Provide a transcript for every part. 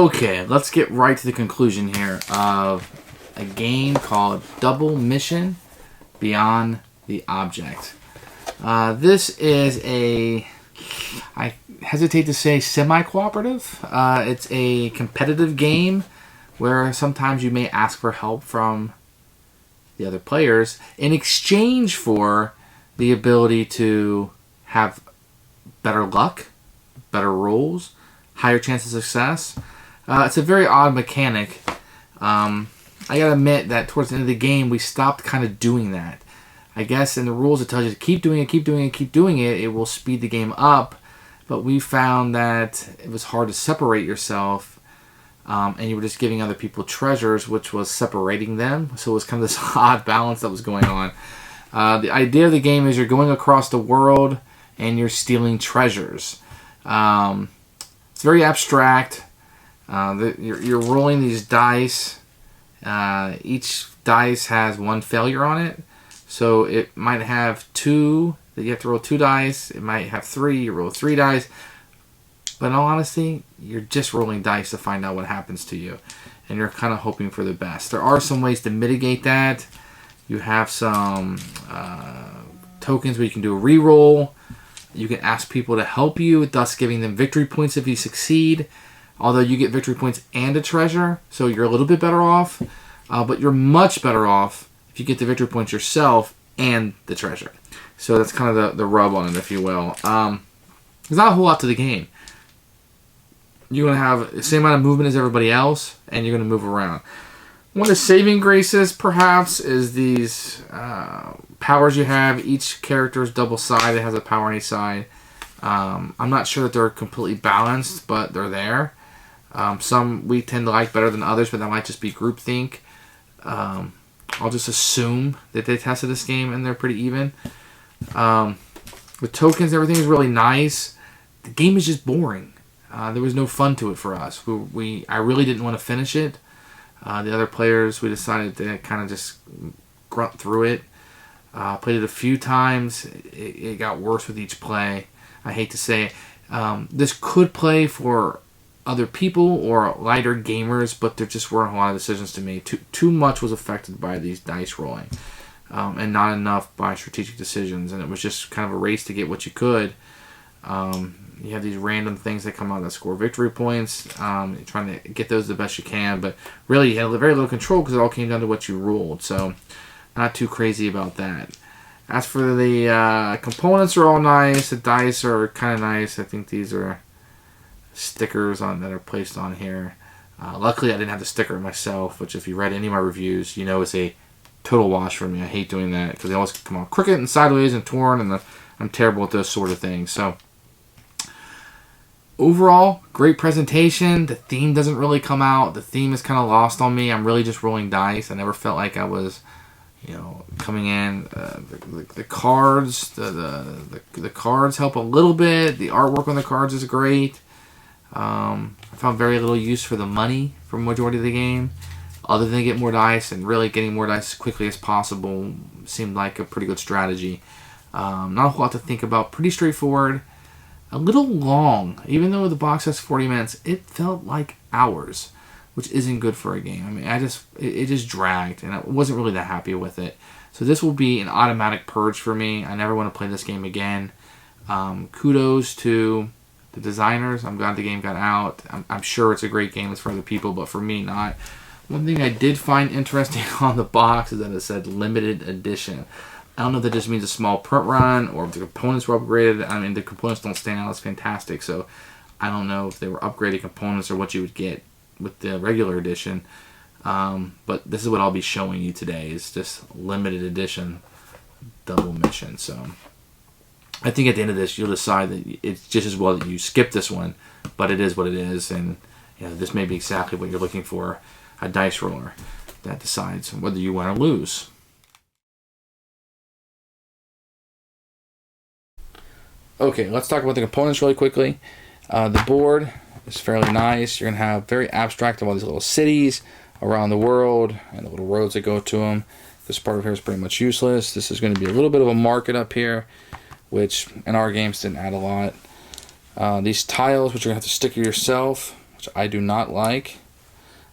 Okay, let's get right to the conclusion here of a game called Double Mission Beyond the Object. This is I hesitate to say semi-cooperative. It's a competitive game where sometimes you may ask for help from the other players in exchange for the ability to have better luck, better rolls, higher chance of success. It's a very odd mechanic. I gotta admit that towards the end of the game, we stopped kind of doing that. I guess in the rules it tells you to keep doing it, keep doing it, keep doing it. It will speed the game up. But we found that it was hard to separate yourself, and you were just giving other people treasures, which was separating them. So it was kind of this odd balance that was going on. The idea of the game is you're going across the world and you're stealing treasures. It's very abstract. You're rolling these dice. Each dice has one failure on it. So it might have two, that you have to roll 2 dice. It might have 3, you roll 3 dice. But in all honesty, you're just rolling dice to find out what happens to you. And you're kind of hoping for the best. There are some ways to mitigate that. You have some tokens where you can do a re-roll. You can ask people to help you, thus giving them victory points if you succeed. Although you get victory points and a treasure, so you're a little bit better off. But you're much better off if you get the victory points yourself and the treasure. So that's kind of the rub on it, if you will. There's not a whole lot to the game. You're going to have the same amount of movement as everybody else, and you're going to move around. One of the saving graces, perhaps, is these powers you have. Each character is double-sided, has a power on each side. I'm not sure that they're completely balanced, but they're there. Some we tend to like better than others, but that might just be groupthink. I'll just assume that they tested this game and they're pretty even. With tokens, everything is really nice. The game is just boring. There was no fun to it for us. I really didn't want to finish it. The other players, we decided to kind of just grunt through it. Played it a few times. It got worse with each play. I hate to say it. This could play for other people or lighter gamers, but there just weren't a lot of decisions to make. Too much was affected by these dice rolling, and not enough by strategic decisions. And it was just kind of a race to get what you could. You have these random things that come out that score victory points. You're trying to get those the best you can, but really you had very little control because it all came down to what you rolled. So not too crazy about that. As for the components, are all nice. The dice are kind of nice. I think these are stickers that are placed on here. Luckily, I didn't have the sticker myself, which if you read any of my reviews, you know it's a total wash for me. I hate doing that because they always come out crooked and sideways and torn, and I'm terrible at those sort of things. So overall, great presentation. The theme doesn't really come out. The theme is kind of lost on me. I'm really just rolling dice. I never felt like I was, coming in. The cards, the cards help a little bit. The artwork on the cards is great. I found very little use for the money for the majority of the game, other than get more dice, and really getting more dice as quickly as possible seemed like a pretty good strategy. Not a whole lot to think about. Pretty straightforward. A little long. Even though the box has 40 minutes, it felt like hours, which isn't good for a game. I mean, it just dragged, and I wasn't really that happy with it. So this will be an automatic purge for me. I never want to play this game again. Kudos to the designers. I'm glad the game got out. I'm sure it's a great game. It's for other people, but for me, not. One thing I did find interesting on the box is that it said limited edition. I don't know if that just means a small print run or if the components were upgraded. I mean, the components don't stand out as fantastic, so I don't know if they were upgraded components or what you would get with the regular edition. But this is what I'll be showing you today, is just limited edition Double Mission. So I think at the end of this, you'll decide that it's just as well that you skip this one, but it is what it is, and this may be exactly what you're looking for, a dice roller that decides whether you win or lose. Okay, let's talk about the components really quickly. The board is fairly nice. You're going to have very abstract of all these little cities around the world and the little roads that go to them. This part of here is pretty much useless. This is going to be a little bit of a market up here, which in our games didn't add a lot. These tiles, which you're going to have to stick yourself, which I do not like,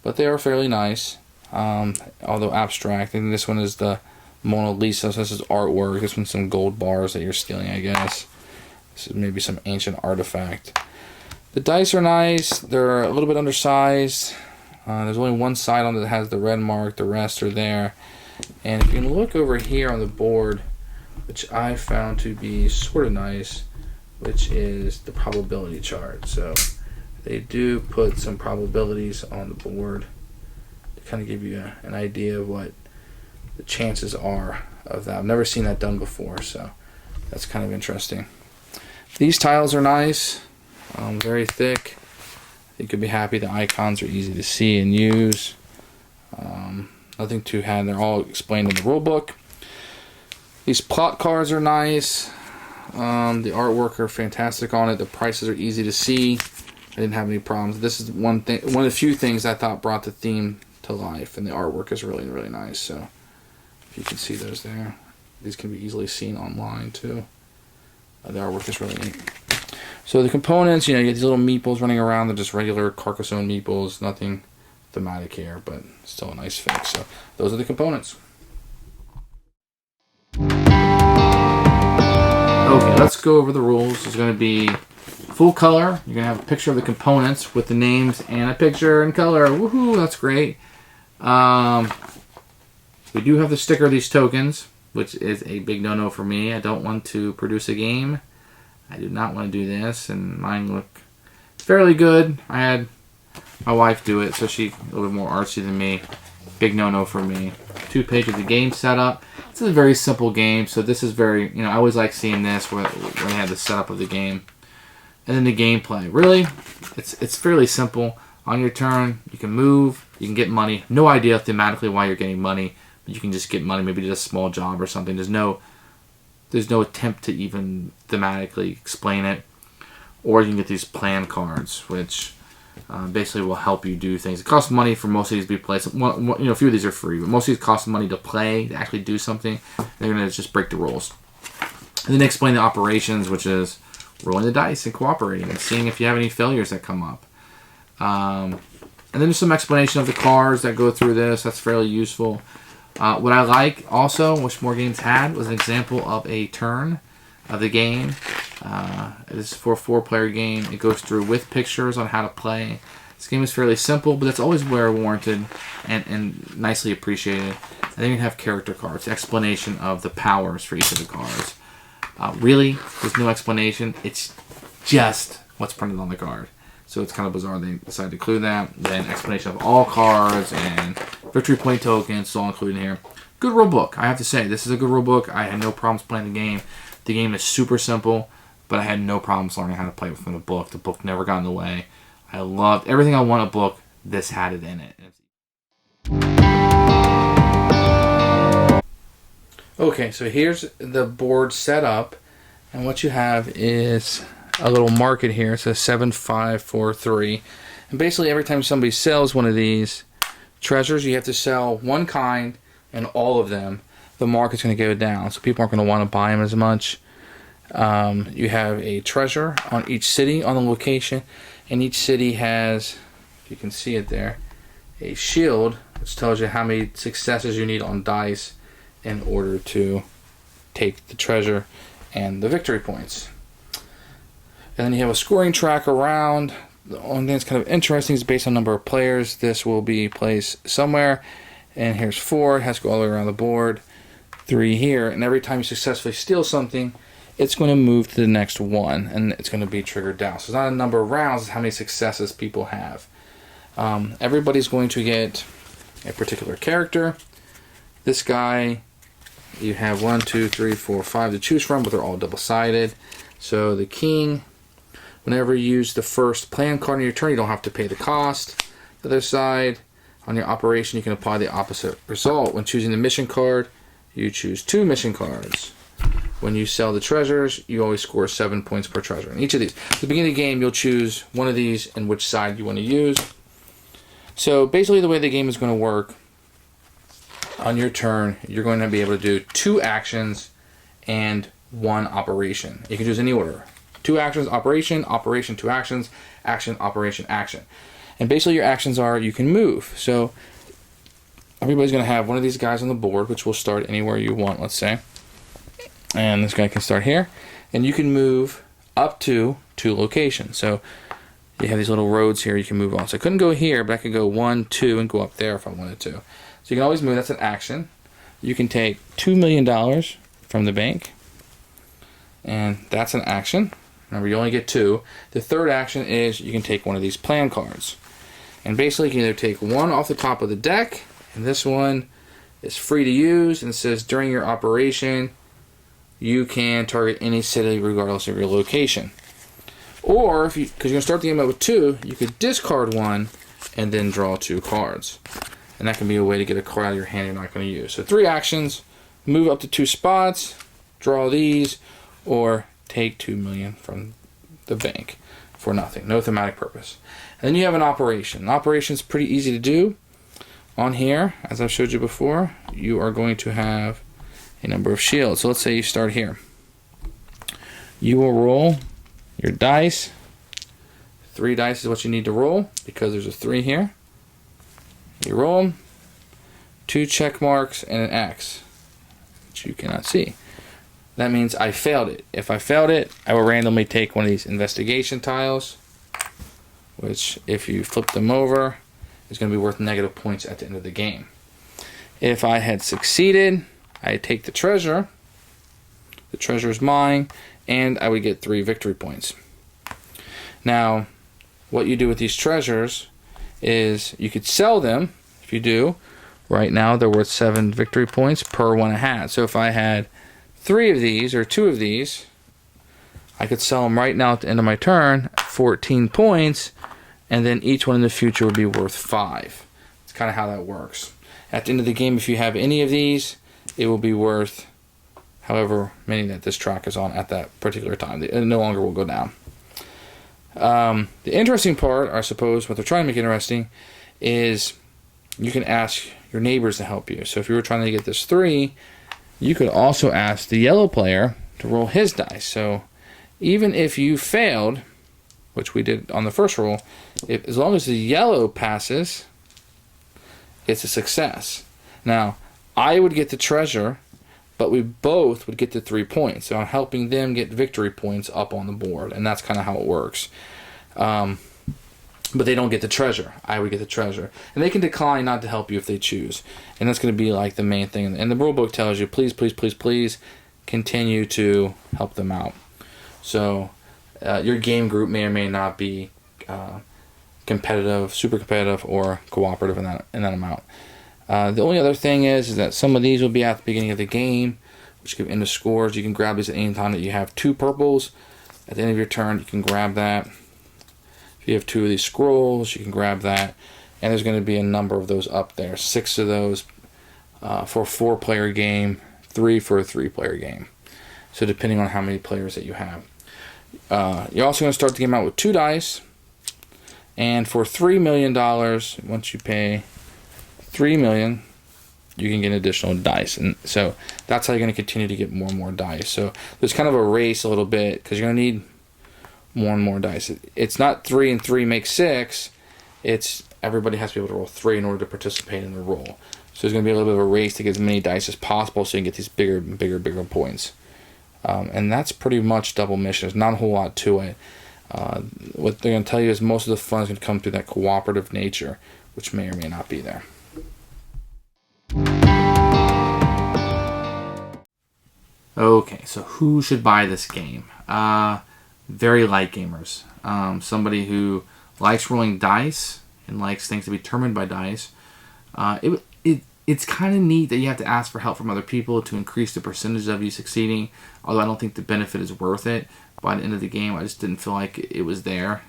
but they are fairly nice, although abstract. I think this one is the Mona Lisa, so this is artwork. This one's some gold bars that you're stealing, I guess. This is maybe some ancient artifact. The dice are nice. They're a little bit undersized. There's only one side on it that has the red mark. The rest are there. And if you can look over here on the board, which I found to be sort of nice, which is the probability chart. So they do put some probabilities on the board to kind of give you an idea of what the chances are of that. I've never seen that done before, so that's kind of interesting. These tiles are nice, very thick. You could be happy the icons are easy to see and use. Nothing too hard. They're all explained in the rule book. These plot cards are nice. The artwork are fantastic on it. The prices are easy to see. I didn't have any problems. This is one of the few things I thought brought the theme to life, and the artwork is really, really nice. So if you can see those there, these can be easily seen online too. The artwork is really neat. So the components, you get these little meeples running around. They're just regular Carcassonne meeples. Nothing thematic here, but still a nice fix. So those are the components. Okay, let's go over the rules. It's going to be full color. You're going to have a picture of the components with the names and a picture in color. Woohoo, that's great. We do have the sticker of these tokens, which is a big no-no for me. I don't want to produce a game. I do not want to do this, and mine look fairly good. I had my wife do it, so she's a little bit more artsy than me. Big no-no for me. 2 pages of the game setup. This is a very simple game, so this is very, I always like seeing this when they have the setup of the game. And then the gameplay. Really, it's fairly simple. On your turn, you can move, you can get money. No idea thematically why you're getting money, but you can just get money. Maybe you did a small job or something. There's no attempt to even thematically explain it. Or you can get these plan cards, which basically will help you do things. It costs money for most of these to be played. A few of these are free, but most of these cost money to play, to actually do something. They're going to just break the rules. And then they explain the operations, which is rolling the dice and cooperating and seeing if you have any failures that come up. And then there's some explanation of the cards that go through this. That's fairly useful. What I like also, which more games had, was an example of a turn of the game. This is for a 4-player game. It goes through with pictures on how to play. This game is fairly simple, but it's always where warranted and nicely appreciated. And then you have character cards, explanation of the powers for each of the cards. Really, there's no explanation. It's just what's printed on the card. So it's kind of bizarre they decided to include that. Then explanation of all cards and victory point tokens, it's all included here. Good rule book, I have to say. This is a good rule book. I had no problems playing the game. The game is super simple, but I had no problems learning how to play from the book. The book never got in the way. I loved everything I want a book. This had it in it. Okay, so here's the board set up, and what you have is a little market here. It says 7543, and basically every time somebody sells one of these treasures, you have to sell one kind, and all of them, the market's going to go down, so people aren't going to want to buy them as much. You have a treasure on each city on the location, and each city has, if you can see it there, a shield which tells you how many successes you need on dice in order to take the treasure and the victory points. And then you have a scoring track around. The only thing that's kind of interesting is based on number of players. This will be placed somewhere. And here's 4. It has to go all the way around the board. 3 here. And every time you successfully steal something, it's going to move to the next one. And it's going to be triggered down. So it's not a number of rounds, it's how many successes people have. Everybody's going to get a particular character. This guy, you have 1, 2, 3, 4, 5 to choose from, but they're all double-sided. So the king, whenever you use the first plan card on your turn, you don't have to pay the cost. The other side, on your operation, you can apply the opposite result. When choosing the mission card, you choose 2 mission cards. When you sell the treasures, you always score 7 points per treasure. In each of these, at the beginning of the game, you'll choose one of these and which side you want to use. So basically the way the game is going to work, on your turn, you're going to be able to do 2 actions and 1 operation. You can choose any order. 2 actions, operation, operation, 2 actions, action, operation, action. And basically your actions are you can move. So everybody's going to have one of these guys on the board, which will start anywhere you want, let's say. And this guy can start here. And you can move up to 2 locations. So you have these little roads here you can move on. So I couldn't go here, but I could go 1, 2, and go up there if I wanted to. So you can always move. That's an action. You can take $2 million from the bank. And that's an action. Remember, you only get 2. The third action is you can take one of these plan cards. And basically, you can either take one off the top of the deck, and this one is free to use, and it says during your operation, you can target any city regardless of your location. Or, if you, because you're going to start the game out with 2, you could discard one and then draw 2 cards. And that can be a way to get a card out of your hand you're not going to use. So 3 actions, move up to 2 spots, draw these, or take $2 million from the bank for nothing. No thematic purpose. And then you have an operation. An operation is pretty easy to do. On here, as I've showed you before, you are going to have a number of shields. So let's say you start here. You will roll your dice. 3 dice is what you need to roll because there's a 3 here. You roll them. 2 check marks and an X, which you cannot see. That means I failed it. If I failed it, I will randomly take one of these investigation tiles, which if you flip them over, is going to be worth negative points at the end of the game. If I had succeeded, I take the treasure. The treasure is mine, and I would get 3 victory points. Now, what you do with these treasures is you could sell them. If you do, right now they're worth 7 victory points per one I had. So if I had 3 of these or 2 of these, I could sell them right now at the end of my turn, 14 points, and then each one in the future would be worth 5. It's kind of how that works. At the end of the game, if you have any of these, it will be worth however many that this track is on at that particular time. It no longer will go down. The interesting part, I suppose, what they're trying to make interesting, is you can ask your neighbors to help you. So if you were trying to get this 3, you could also ask the yellow player to roll his dice. So even if you failed, which we did on the first roll, as long as the yellow passes, it's a success. Now, I would get the treasure, but we both would get the 3 points. So I'm helping them get victory points up on the board, and that's kind of how it works. But they don't get the treasure. I would get the treasure. And they can decline not to help you if they choose. And that's going to be like the main thing. And the rule book tells you, please, please, please, please continue to help them out. So your game group may or may not be competitive, super competitive, or cooperative in that amount. The only other thing is that some of these will be at the beginning of the game, which give into scores. You can grab these at any time that you have 2 purples. At the end of your turn, you can grab that. If you have 2 of these scrolls, you can grab that. And there's going to be a number of those up there. 6 of those for a 4-player game, 3 for a 3-player game. So depending on how many players that you have. You're also going to start the game out with 2 dice. And for $3 million, once you pay $3 million, you can get additional dice. And so that's how you're going to continue to get more and more dice. So there's kind of a race a little bit because you're going to need more and more dice. It's not 3 and 3 make 6. It's everybody has to be able to roll 3 in order to participate in the roll. So there's going to be a little bit of a race to get as many dice as possible so you can get these bigger, bigger, bigger points. And that's pretty much double mission. There's not a whole lot to it. What they're going to tell you is most of the fun is going to come through that cooperative nature, which may or may not be there. Okay, so who should buy this game? Very light gamers. Somebody who likes rolling dice and likes things to be determined by dice. It's kind of neat that you have to ask for help from other people to increase the percentage of you succeeding, although I don't think the benefit is worth it. By the end of the game, I just didn't feel like it was there.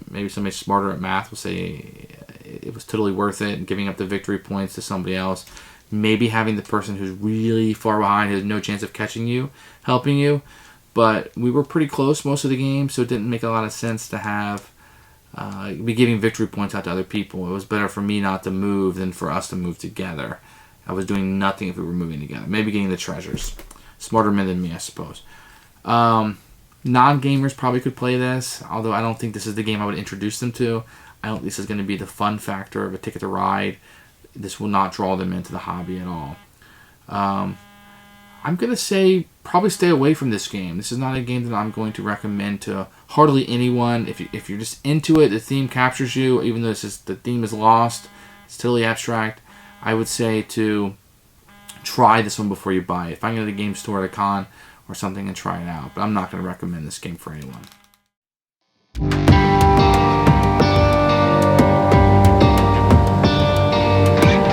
Maybe somebody smarter at math will say it was totally worth it, and giving up the victory points to somebody else. Maybe having the person who's really far behind, who has no chance of catching you, helping you. But we were pretty close most of the game, so it didn't make a lot of sense to have be giving victory points out to other people. It was better for me not to move than for us to move together. I was doing nothing if we were moving together. Maybe getting the treasures. Smarter men than me, I suppose. Non-gamers probably could play this, although I don't think this is the game I would introduce them to. I don't think this is going to be the fun factor of a Ticket to Ride. This will not draw them into the hobby at all. I'm going to say probably stay away from this game. This is not a game that I'm going to recommend to hardly anyone. If you're just into it, the theme captures you, even though the theme is lost, it's totally abstract, I would say to try this one before you buy it. If I can go to the game store at a con or something and try it out. But I'm not going to recommend this game for anyone.